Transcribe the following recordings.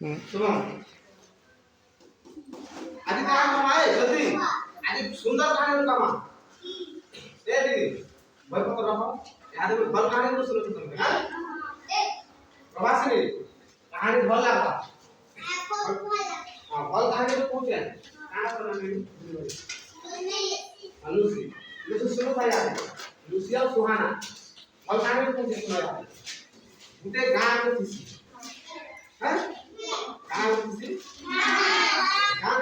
सुनो आदि कहाँ कमाए जल्दी आदि सुंदर कहानी कमा ए दीदी भय को रखो याद में बल कहानी तो सुनो तुम हां प्रवासी कहानी भल लागता हां बल कहानी तो पूछे कहां करना नहीं अनुसी ये सुनो भाई यार लुसिया सुहाना बल कहानी तो पूछे सुनो यार गुटे गांव में थी हैं गांव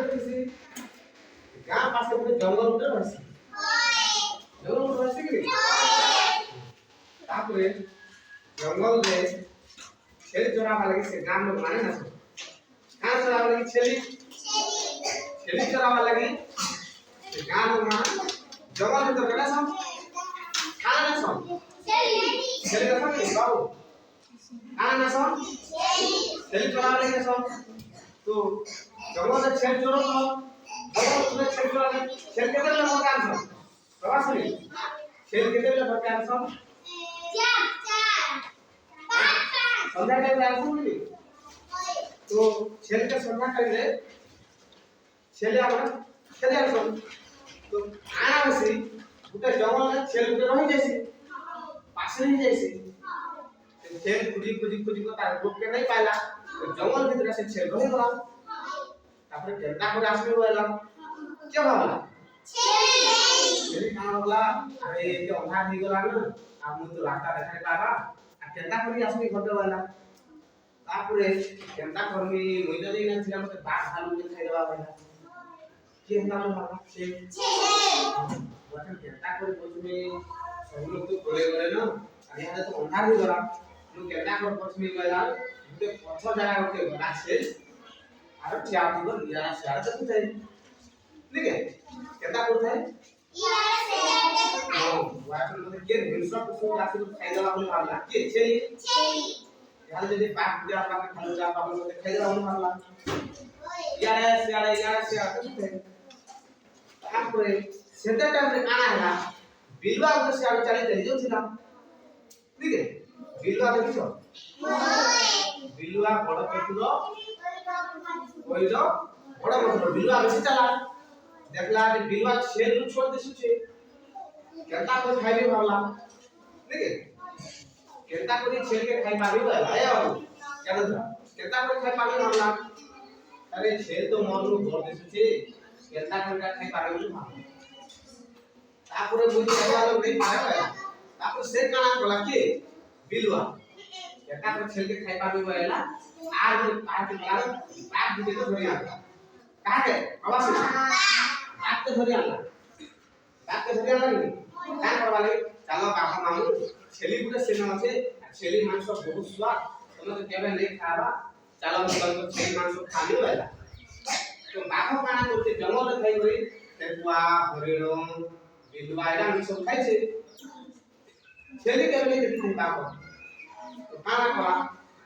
में थी गांव पास में जंगल उठे बसी जंगल उठे बसी कि तापरे जंगल रे छेली चरावा लगी से गांव में माने ना कहां चरावा लगी छेली चरावा लगी से गांव में माने जंगल में तो कना सम कहां ना सम छेली का सम बाबू कहां ना सम छेली चरावा लगी सम तो जंगल से छेल चोरो तो जंगल में छेल चोरा नहीं छेल के तेरे लोग काम सब प्रवास नहीं छेल के तेरे लोग काम सब संध्या के काम सब नहीं तो छेल के संध्या कर ले छेले आना सब तो आना बसी उठे जंगल में छेल उठे रही जैसे पास नहीं जैसे छेल खुदी को तार रोक के नहीं पाला तो जंगल भीतर से छेल रही गला तापर केंता को आसबे वाला क्या भावला छेली कहां होला अरे ये अंधा हो गला ना आ मु तो रास्ता देखाई पाबा आ केंता करी आसबे घटे वाला तापरे केंता करमी मुई तो नहीं छिला मते बाघ भालू के खाई देबा वाला केंता को बाबा छे वचन केंता करी पछमे सब लोग तो बोले गले ना अरे यहाँ तो अंधा हो गला मु केंता कर पछमे वाला ते पछ जगह होते गला छे अरे क्या दिगो यार सारा तो कुछ है ठीक है केता कुछ है यार से हां वाटर में के हिंसा कुछ आसी खाई देला बोले मारला के छेली यार जदी पाक दिया पाक खालो जा पाक में खाई देला बोले मारला यार से तो कुछ है तापरे सेटा टाइम रे काना है बिलवा उधर से आगे चली जो थिला ठीक है बिलवा देखियो बिलवा बड़ चतुर कोइलो बड़ा मतलब बिलवा बेसी चला देखला कि बिलवा छेल नु छोड़ देसु छे केता को खाइबे भावला ठीक है केता को छेल के खाइ पाबी भाला आया बाबू क्या कहता केता को खाइ पाबी भावला अरे छेल तो मन नु भर देसु छे केता को खाइ पाबी भावला तापुरे मुई खाइबा लोग नहीं पाए भाई तापुर से काना कोला के बिलवा केता को छेल के खाइ पाबी भाला आज बात दिखे तो धरिया कहां है प्रवासी बात तो धरिया नहीं क्या करवा ले चलो बाबा मामू छेली गुटे सेना আছে छेली मांस बहुत स्वाद तुम तो केबे नहीं खाबा चलो हम तो छेली मांस खाली वाला तो बाबा काना करते जंगल में खाई गई तेकुआ हरिण बिलवा एरा सब खाई छे छेली केबे नहीं देखि बाबा तो काना करा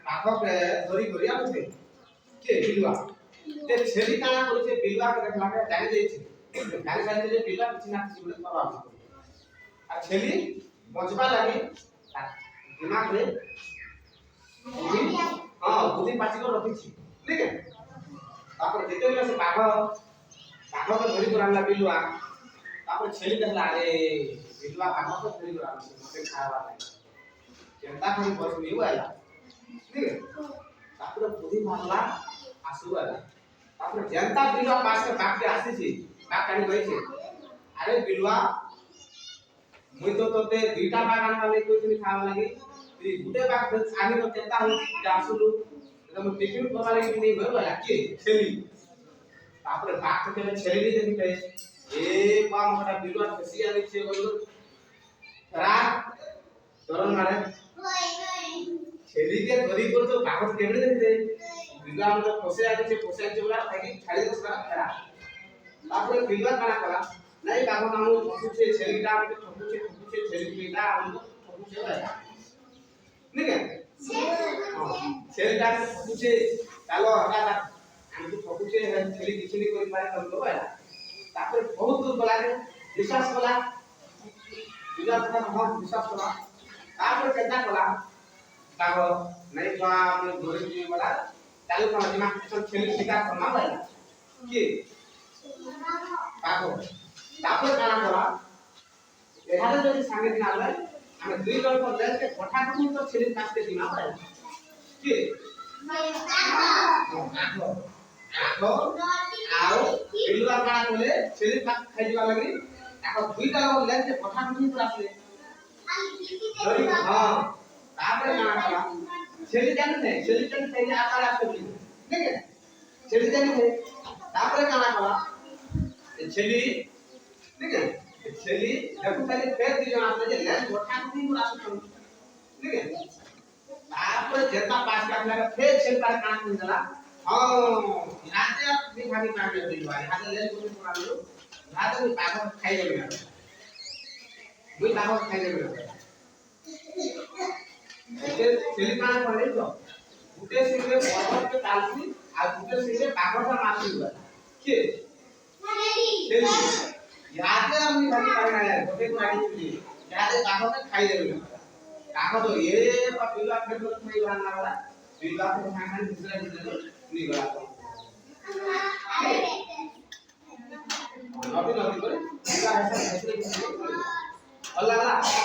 बाबा के धरी गरिया उठे के बिलवा ते छेली काना करते बिलवा के देखला के जानि जाई छे जानि जाई जे बिलवा किछ ना किछ बोले करवा आ छेली बचबा लागी दिमाग रे हां बुद्धि पाची को रखी छी ठीक है तापर जेते बेला से बाघ को धरी कराला बिलवा तापर छेली देखला अरे बिलवा बाघ को धरी कराला मते खावा नाही केंता कोई बस नहीं वाला ठीक है तापर बुद्धि मारला आसु वाला तापर जनता बिलवा पास के बाप के आसी छी बाप कानी गई छे अरे बिलवा मुई तो तोते दुईटा बाग आनवा ले कोई नहीं खावा लागी ती गुटे बाग आनी तो केता हो आसुलु एकदम टिफिन करवा लागी नहीं भर वाला के छेली तापर बाप के छेली नहीं देखि कहे ए बा मोटा बिलवा फसी आनी छे बोलो रात तोरण मारे छेली के धरी कर तो बाग केबे देखते बिलवा हम तो फसे आके बोला खाई खाली तो सारा खरा तापर बिलवा काना कला नहीं बाबा मामू ठकुचे छेलीटा हमके ठकुचे छेली बेटा हमको ठकुचे वाला ठीक है हां छेलीटा ठकुचे चलो हटा हमको ठकुचे छेली किछ नहीं कोई पाए हम तो वाला तापर बहुत दूर गला विश्वास कला बिलवा का हम विश्वास कला तापर केता कला बाबा नहीं तो हम घरे जी वाला चालू करा दिमा छेली शिकार करना पड़ेगा कि बाघ तापर काना करा एहाले जदि संगे दिन आले हमें दुई दल पर ले के कोठा को तो छेली काटते दिमा पड़ेगा कि आखो आओ बिलुआ काना कोले छेली काट खाइ दिबा लागि आखो दुई दल ले के कोठा को तो आसले हां तापर काना करा छेली जाने छेली आकार आसे बोली ठीक है छेली जाने तापर काना करा छेली ठीक है छेली देखो खाली फेर दी जण आसे जे ले गोठा को नहीं आसे ठीक है तापर जेता पास का लगा फेर छेल पर काना को देला हां याते अपनी भागी पाके दिलवा हाते ले को पूरा लो हाते भी पागो खाइ देबे दुई पागो खाइ देबे छेली काना करे तो गुटे सिंगे पर्वत पे तालसी आ गुटे सिंगे पागोटा मासी हुआ के छेली यादे हमनी भागी करना है गोटे को आड़ी चली यादे पागो में खाई देबे पागो तो ये पिला फेर तो नहीं बनाना वाला पिला को खाना दूसरा दूसरा नहीं गला अभी करे पिला ऐसा ऐसे अल्लाह